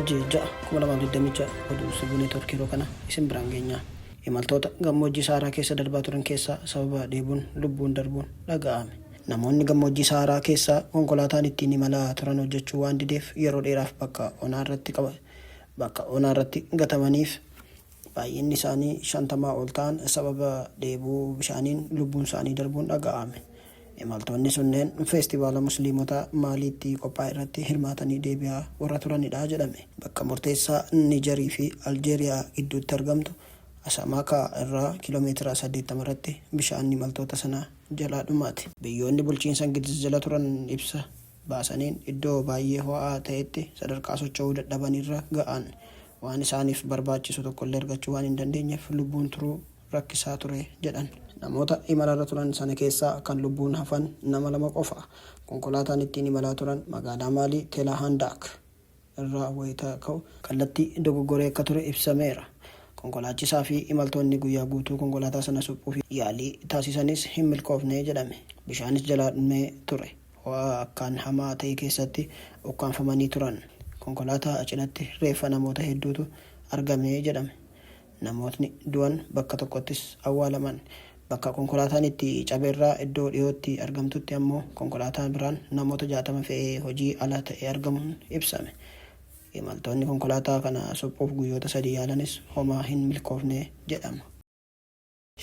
Waxabajjii 2026 oduu Subuunii Torkiroo kana isin biraan geenyaa. Imaltoota gammoojjii Saaraa keessa darbaa turan keessaa sababa dheebuun lubbuun darbuun dhaga'ame. Namoonni gammoojjii Saaraa keessaa konkolaataan ittiin imalaa turan hojjechuu waan dideef yeroo dheeraaf bakka onaa irratti gatamaniif baay'inni isaanii 50 ol ta'an sababa dheebuu bishaaniin lubbuun isaanii darbuun dhaga'ame. Imaltoonni sunneen feestivaala musliimotaa maaliitti qophaa'e irratti hirmaatanii deebi'aa warra turanidha jedhame. Bakka murteessaa Niijerii fi Aljeeriyaa gidduutti argamtu Asamakaa irraa kiiloomeetira 80 irratti bishaan imaltoota sanaa jalaa dhumaati. Biyyoonni bulchiinsa Ingiliz jala turan ibsa baasaniin iddoo baay'ee ho'aa ta'etti sadarkaa socho'uu dadhabanirra ga'an waan isaaniif barbaachisu tokkollee argachuu waan hin dandeenyeef lubbuun turuu rakkisaa ture jedhan. Namoota imalarra turan sana keessaa kan lubbuun hafan nama 2 qofa. Konkolaataan ittiin imalaa turan magaalaa Maalii Teelahandaak irraa wayita ka'u kallattii dogoggoree akka ture ibsameera. Konkolaachisaa fi imaltoonni guyyaa guutuu konkolaataa sana suphuuf yaalii taasisanis hin milkoofne jedhame. Bishaanis jalaa dhumee ture. Ho'aa akkaan hamaa ta'e keessatti ukkaanfamanii turan. Konkolaataa cinatti reeffa namoota hedduutu argame jedhame. Namootni du'an bakka tokkottis awwaalaman. Bakka konkolaataan itti cabeerraa iddoo dhiyootti argamtutti ammoo konkolaataan biraan namoota 60 fe'ee hojii ala ta'e argamuun ibsame. Imaltoonni konkolaataa kana suphuuf guyyoota 3 yaalanis homaa hin milkoofne jedhama.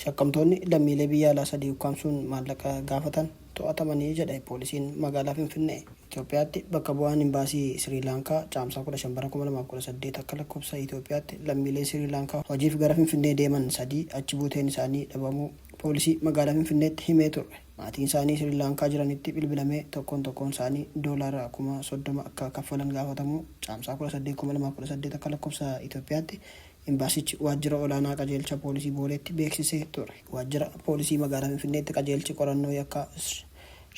Shakkamtoonni lammiilee biyya alaa 3 ukkaamsuun maallaqa gaafatan to'atamanii jedha poolisiin magaalaa Finfinnee. Itoophiyaatti bakka bu'aan imbaasii Sri Lankaa caamsaa 15/2018 akka lakkoofsa Itoophiyaatti lammiilee Sri Lankaa hojiif gara Finfinnee deeman 3 achi buuteen isaanii dhabamuu poolisii magaalaa Finfinneetti himee ture. Maatiin isaanii Sri Lankaa jiranitti bilbilamee tokkoon isaanii doolaara 30,000 akka kaffalan gaafatamuu caamsaa 18/2018 akka lakkoofsa Itoophiyaatti imbaasichi waajjira olaanaa qajeelcha poolisii Booleetti beeksisee ture. Waajjira poolisii magaalaa Finfinneetti qajeelchi qorannoo yakka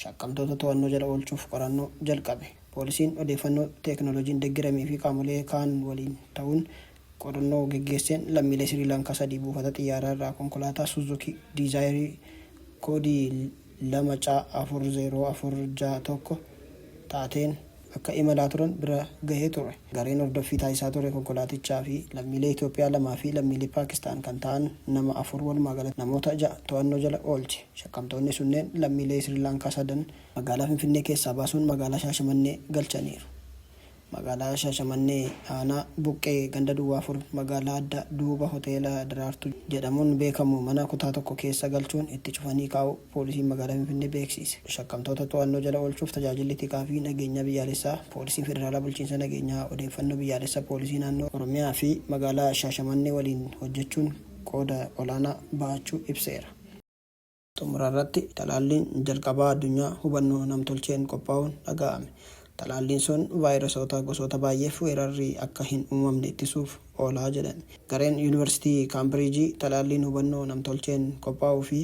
shakkamtoota to'annoo jala oolchuuf qorannoo jalqabe. Poolisiin odeeffannoo teekinooloojiin deeggaramee fi qaamolee kaan waliin ta'uun qorannoo geggeesseen lammiilee Sri Lankaa 3 buufata xiyyaaraa irraa konkolaataa Suzuki Diizaayirii koodii 2C4061 taateen akka imalaa turan bira gahee ture. Gareen hordoffii taasisaa ture konkolaatichaa fi lammiilee Itoophiyaa 2 fi lammiilee Paakistaan kan ta'an nama 4 walumaagalatti namoota 6 to'annoo jala oolche. Shakkamtoonni sunneen lammiilee Sri Lankaa 3 magaalaa Finfinnee keessaa baasuun magaalaa Shaashamannee galchaniiru. Magaalaa Shaashamannee aanaa Buqqee ganda Duwwaa 4 magaalaa adda duuba hoteela Daraartuu jedhamuun beekamu mana kutaa tokko keessa galchuun itti cufanii kaa'u poolisiin magaalaa Finfinnee beeksise. Shakkamtoota to'annoo jala oolchuuf tajaajilli tikaa fi nageenya biyyaalessaa poolisiin federaalaa bulchiinsa nageenyaa odeeffannoo biyyaalessaa poolisii naannoo Oromiyaa fi magaalaa Shaashamannee waliin hojjechuun qooda olaanaa bahachuu ibseera. Xumurarratti talaalliin jalqabaa addunyaa hubannoo namtolcheen qophaa'uun dhaga'ame. Talaalliin sun vaayirasoota gosoota baay'eef weerarri akka hin uumamne ittisuuf oolaa jedhan. Gareen Yuunivarsiitii Kaambiriijii talaalliin hubannoo namtolcheen qophaa'uu fi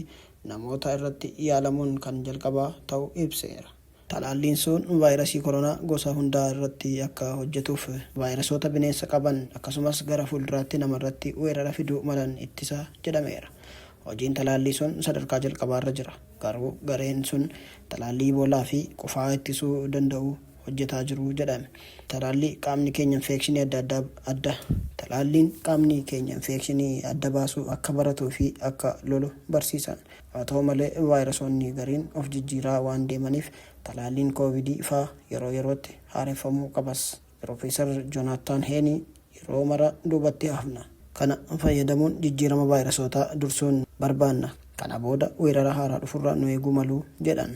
namoota irratti yaalamuun kan jalqabaa ta'uu ibseera. Talaalliin sun vaayirasii koronaa gosa hundaa irratti akka hojjetuuf vaayirasoota bineensa qaban akkasumas gara fuulduraatti namarratti weerara fiduu malan ittisa jedhameera. Hojiin talaallii sun sadarkaa jalqabaarra jira. Garuu gareen sun talaallii Iboolaa fi qufaa ittisuu danda'u hojjetaa jiru jedhame. Talaalliin qaamni keenya infekshinii adda baasuu akka baratuu fi akka lolu barsiisan. Haa ta'u malee vaayirasoonni gariin of jijjiiraa waan deemaniif talaalliin koovidii faa yeroo yerootti haareffamuu qabas. Piroofeesar Joonaatan Heenii yeroo mara duubatti hafna. Kana fayyadamuun jijjiirama vaayirasootaa dursuun barbaanna. Kana booda weerara haaraa dhufurraa nu eeguu malu jedhan.